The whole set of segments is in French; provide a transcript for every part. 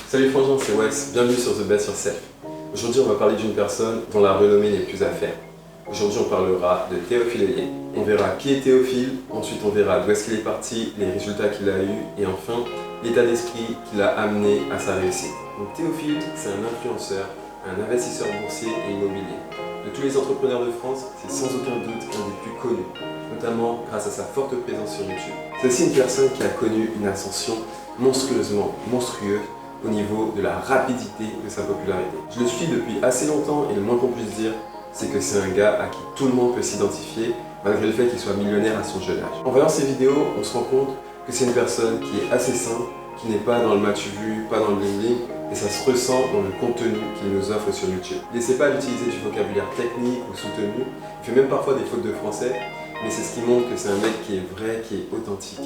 Salut Frangin, c'est Wes, bienvenue sur The Best Yourself. Aujourd'hui on va parler d'une personne dont la renommée n'est plus à faire. Aujourd'hui on parlera de Théophile Hélier. On verra qui est Théophile, ensuite on verra d'où est-ce qu'il est parti, les résultats qu'il a eus et enfin l'état d'esprit qui l'a amené à sa réussite. Donc Théophile, c'est un influenceur, un investisseur boursier et immobilier. De tous les entrepreneurs de France, c'est sans aucun doute un des plus connus, notamment grâce à sa forte présence sur YouTube. C'est aussi une personne qui a connu une ascension monstrueuse au niveau de la rapidité de sa popularité. Je le suis depuis assez longtemps et le moins qu'on puisse dire, c'est que c'est un gars à qui tout le monde peut s'identifier, malgré le fait qu'il soit millionnaire à son jeune âge. En voyant ses vidéos, on se rend compte que c'est une personne qui est assez simple, qui n'est pas dans le matu-vu, pas dans le bling-bling, et ça se ressent dans le contenu qu'il nous offre sur YouTube. N'essaie pas d'utiliser du vocabulaire technique ou soutenu, il fait même parfois des fautes de français, mais c'est ce qui montre que c'est un mec qui est vrai, qui est authentique.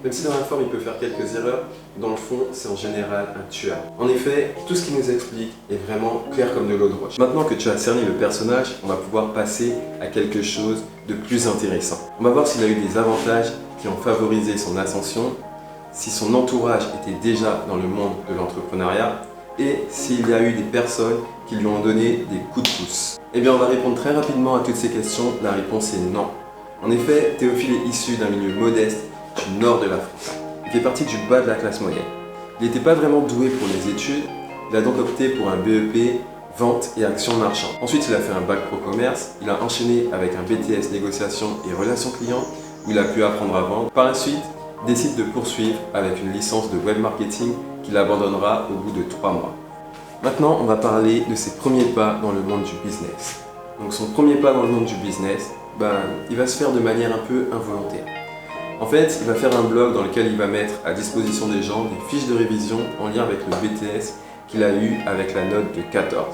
Même si dans la forme il peut faire quelques erreurs, dans le fond c'est en général un tueur. En effet, tout ce qu'il nous explique est vraiment clair comme de l'eau de roche. Maintenant que tu as cerné le personnage, on va pouvoir passer à quelque chose de plus intéressant. On va voir s'il a eu des avantages qui ont favorisé son ascension, si son entourage était déjà dans le monde de l'entrepreneuriat et s'il y a eu des personnes qui lui ont donné des coups de pouce. Eh bien on va répondre très rapidement à toutes ces questions, la réponse est non. En effet, Théophile est issu d'un milieu modeste du nord de la France. Il fait partie du bas de la classe moyenne. Il n'était pas vraiment doué pour les études, il a donc opté pour un BEP, vente et actions marchandes. Ensuite, il a fait un bac pro commerce, il a enchaîné avec un BTS négociation et relations clients où il a pu apprendre à vendre. Par la suite, il décide de poursuivre avec une licence de web marketing qu'il abandonnera au bout de 3 mois. Maintenant, on va parler de ses premiers pas dans le monde du business. Donc son premier pas dans le monde du business, il va se faire de manière un peu involontaire. En fait, il va faire un blog dans lequel il va mettre à disposition des gens des fiches de révision en lien avec le BTS qu'il a eu avec la note de 14.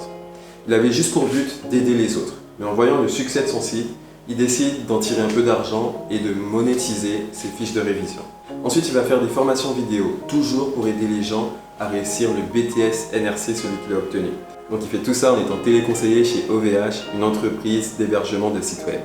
Il avait juste pour but d'aider les autres, mais en voyant le succès de son site, il décide d'en tirer un peu d'argent et de monétiser ses fiches de révision. Ensuite, il va faire des formations vidéo, toujours pour aider les gens à réussir le BTS NRC, celui qu'il a obtenu. Donc il fait tout ça en étant téléconseiller chez OVH, une entreprise d'hébergement de sites web.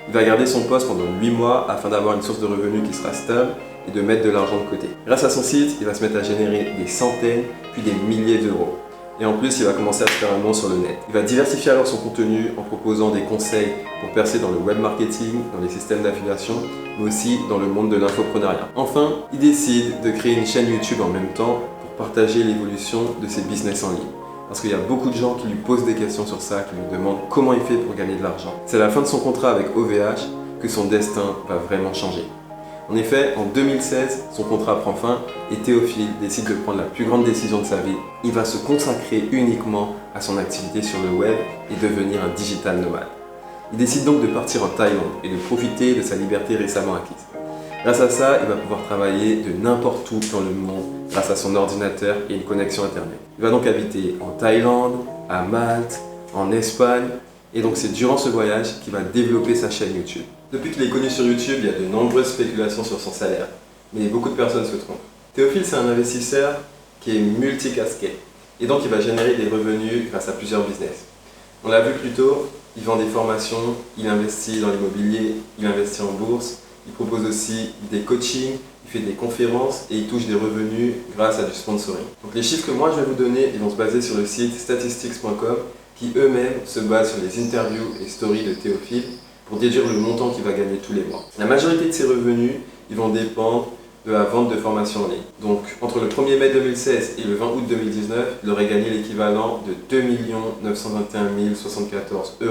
Il va garder son poste pendant 8 mois afin d'avoir une source de revenus qui sera stable et de mettre de l'argent de côté. Grâce à son site, il va se mettre à générer des centaines puis des milliers d'euros. Et en plus, il va commencer à se faire un nom sur le net. Il va diversifier alors son contenu en proposant des conseils pour percer dans le web marketing, dans les systèmes d'affiliation, mais aussi dans le monde de l'infopreneuriat. Enfin, il décide de créer une chaîne YouTube en même temps pour partager l'évolution de ses business en ligne. Parce qu'il y a beaucoup de gens qui lui posent des questions sur ça, qui lui demandent comment il fait pour gagner de l'argent. C'est à la fin de son contrat avec OVH que son destin va vraiment changer. En effet, en 2016, son contrat prend fin et Théophile décide de prendre la plus grande décision de sa vie. Il va se consacrer uniquement à son activité sur le web et devenir un digital nomade. Il décide donc de partir en Thaïlande et de profiter de sa liberté récemment acquise. Grâce à ça, il va pouvoir travailler de n'importe où dans le monde grâce à son ordinateur et une connexion internet. Il va donc habiter en Thaïlande, à Malte, en Espagne, et donc c'est durant ce voyage qu'il va développer sa chaîne YouTube. Depuis qu'il est connu sur YouTube, il y a de nombreuses spéculations sur son salaire, mais beaucoup de personnes se trompent. Théophile, c'est un investisseur qui est multicasquette, et donc il va générer des revenus grâce à plusieurs business. On l'a vu plus tôt, il vend des formations, il investit dans l'immobilier, il investit en bourse, il propose aussi des coachings, il fait des conférences et il touche des revenus grâce à du sponsoring. Donc les chiffres que moi je vais vous donner, ils vont se baser sur le site statistics.com qui eux-mêmes se basent sur les interviews et stories de Théophile pour déduire le montant qu'il va gagner tous les mois. La majorité de ses revenus, ils vont dépendre de la vente de formations en ligne. Donc entre le 1er mai 2016 et le 20 août 2019, il aurait gagné l'équivalent de 2 921 074 €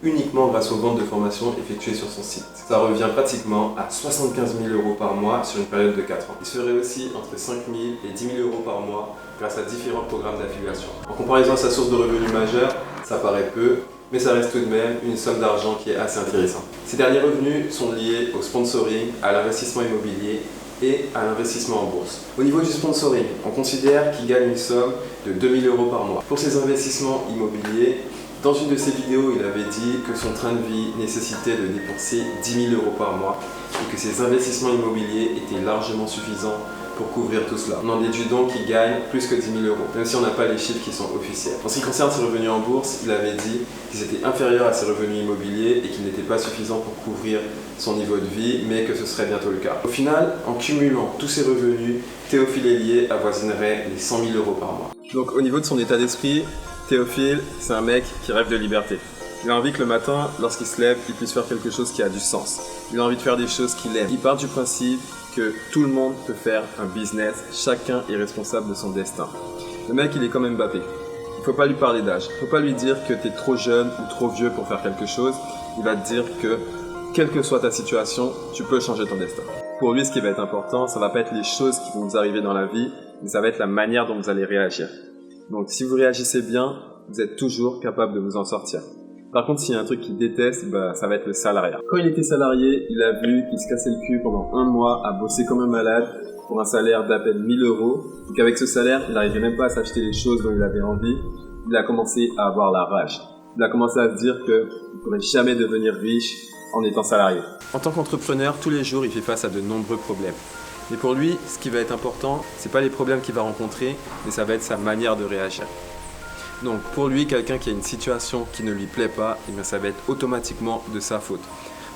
uniquement grâce aux ventes de formations effectuées sur son site. Ça revient pratiquement à 75 000 € par mois sur une période de 4 ans. Il se ferait aussi entre 5 000 et 10 000 € par mois grâce à différents programmes d'affiliation. En comparaison à sa source de revenus majeure, ça paraît peu, mais ça reste tout de même une somme d'argent qui est assez intéressante. Ces derniers revenus sont liés au sponsoring, à l'investissement immobilier et à l'investissement en bourse. Au niveau du sponsoring, on considère qu'il gagne une somme de 2 000 € par mois. Pour ses investissements immobiliers, dans une de ses vidéos, il avait dit que son train de vie nécessitait de dépenser 10 000 € par mois et que ses investissements immobiliers étaient largement suffisants pour couvrir tout cela. On en déduit donc qu'il gagne plus que 10 000 euros, même si on n'a pas les chiffres qui sont officiels. En ce qui concerne ses revenus en bourse, il avait dit qu'ils étaient inférieurs à ses revenus immobiliers et qu'ils n'étaient pas suffisants pour couvrir son niveau de vie, mais que ce serait bientôt le cas. Au final, en cumulant tous ses revenus, Théophile Hélier avoisinerait les 100 000 euros par mois. Donc au niveau de son état d'esprit, Théophile, c'est un mec qui rêve de liberté. Il a envie que le matin, lorsqu'il se lève, il puisse faire quelque chose qui a du sens. Il a envie de faire des choses qu'il aime. Il part du principe que tout le monde peut faire un business, chacun est responsable de son destin. Le mec, il est comme Mbappé. Il ne faut pas lui parler d'âge. Il ne faut pas lui dire que tu es trop jeune ou trop vieux pour faire quelque chose. Il va te dire que, quelle que soit ta situation, tu peux changer ton destin. Pour lui, ce qui va être important, ça ne va pas être les choses qui vont vous arriver dans la vie, mais ça va être la manière dont vous allez réagir. Donc si vous réagissez bien, vous êtes toujours capable de vous en sortir. Par contre, s'il y a un truc qu'il déteste, ça va être le salariat. Quand il était salarié, il a vu qu'il se cassait le cul pendant 1 mois à bosser comme un malade pour un salaire d'à peine 1 000 euros. Donc avec ce salaire, il n'arrivait même pas à s'acheter les choses dont il avait envie. Il a commencé à avoir la rage. Il a commencé à se dire qu'il ne pourrait jamais devenir riche en étant salarié. En tant qu'entrepreneur, tous les jours, il fait face à de nombreux problèmes. Mais pour lui, ce qui va être important, c'est pas les problèmes qu'il va rencontrer, mais ça va être sa manière de réagir. Donc pour lui, quelqu'un qui a une situation qui ne lui plaît pas, ça va être automatiquement de sa faute.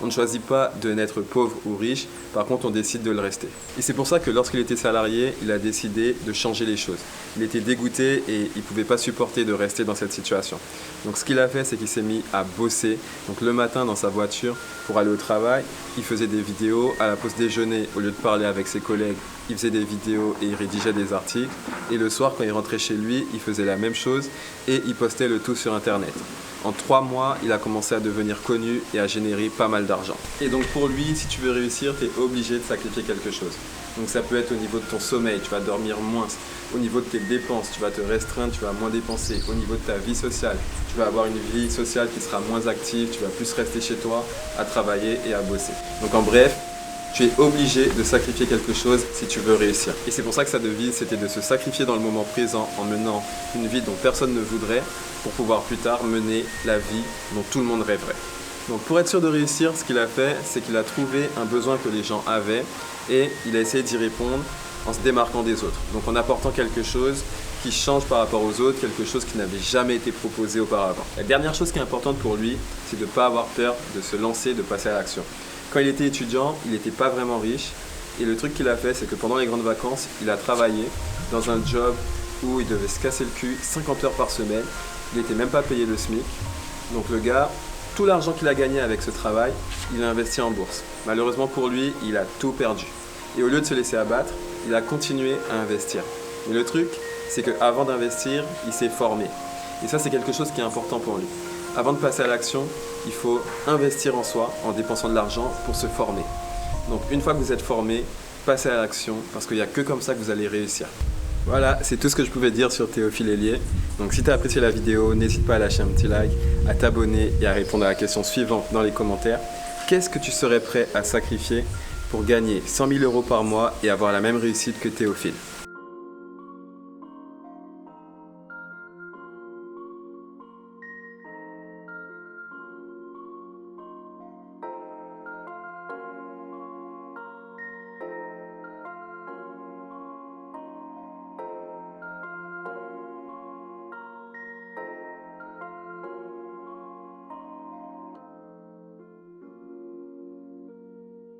On ne choisit pas de naître pauvre ou riche, par contre on décide de le rester. Et c'est pour ça que lorsqu'il était salarié, il a décidé de changer les choses. Il était dégoûté et il ne pouvait pas supporter de rester dans cette situation. Donc ce qu'il a fait, c'est qu'il s'est mis à bosser. Donc le matin dans sa voiture pour aller au travail, il faisait des vidéos. À la pause déjeuner, au lieu de parler avec ses collègues, il faisait des vidéos et il rédigeait des articles. Et le soir, quand il rentrait chez lui, il faisait la même chose et il postait le tout sur Internet. En 3 mois, il a commencé à devenir connu et à générer pas mal d'argent. Et donc pour lui, si tu veux réussir, tu es obligé de sacrifier quelque chose. Donc ça peut être au niveau de ton sommeil, tu vas dormir moins. Au niveau de tes dépenses, tu vas te restreindre, tu vas moins dépenser. Au niveau de ta vie sociale, tu vas avoir une vie sociale qui sera moins active, tu vas plus rester chez toi, à travailler et à bosser. Donc en bref, tu es obligé de sacrifier quelque chose si tu veux réussir. Et c'est pour ça que sa devise, c'était de se sacrifier dans le moment présent en menant une vie dont personne ne voudrait pour pouvoir plus tard mener la vie dont tout le monde rêverait. Donc pour être sûr de réussir, ce qu'il a fait, c'est qu'il a trouvé un besoin que les gens avaient et il a essayé d'y répondre en se démarquant des autres. Donc en apportant quelque chose qui change par rapport aux autres, quelque chose qui n'avait jamais été proposé auparavant. La dernière chose qui est importante pour lui, c'est de ne pas avoir peur de se lancer, de passer à l'action. Quand il était étudiant, il n'était pas vraiment riche et le truc qu'il a fait, c'est que pendant les grandes vacances, il a travaillé dans un job où il devait se casser le cul 50 heures par semaine. Il n'était même pas payé le SMIC. Donc le gars, tout l'argent qu'il a gagné avec ce travail, il l'a investi en bourse. Malheureusement pour lui, il a tout perdu. Et au lieu de se laisser abattre, il a continué à investir. Mais le truc, c'est qu'avant d'investir, il s'est formé. Et ça, c'est quelque chose qui est important pour lui. Avant de passer à l'action, il faut investir en soi en dépensant de l'argent pour se former. Donc une fois que vous êtes formé, passez à l'action parce qu'il n'y a que comme ça que vous allez réussir. Voilà, c'est tout ce que je pouvais dire sur Théophile Hélier. Donc si tu as apprécié la vidéo, n'hésite pas à lâcher un petit like, à t'abonner et à répondre à la question suivante dans les commentaires. Qu'est-ce que tu serais prêt à sacrifier pour gagner 100 000 euros par mois et avoir la même réussite que Théophile ?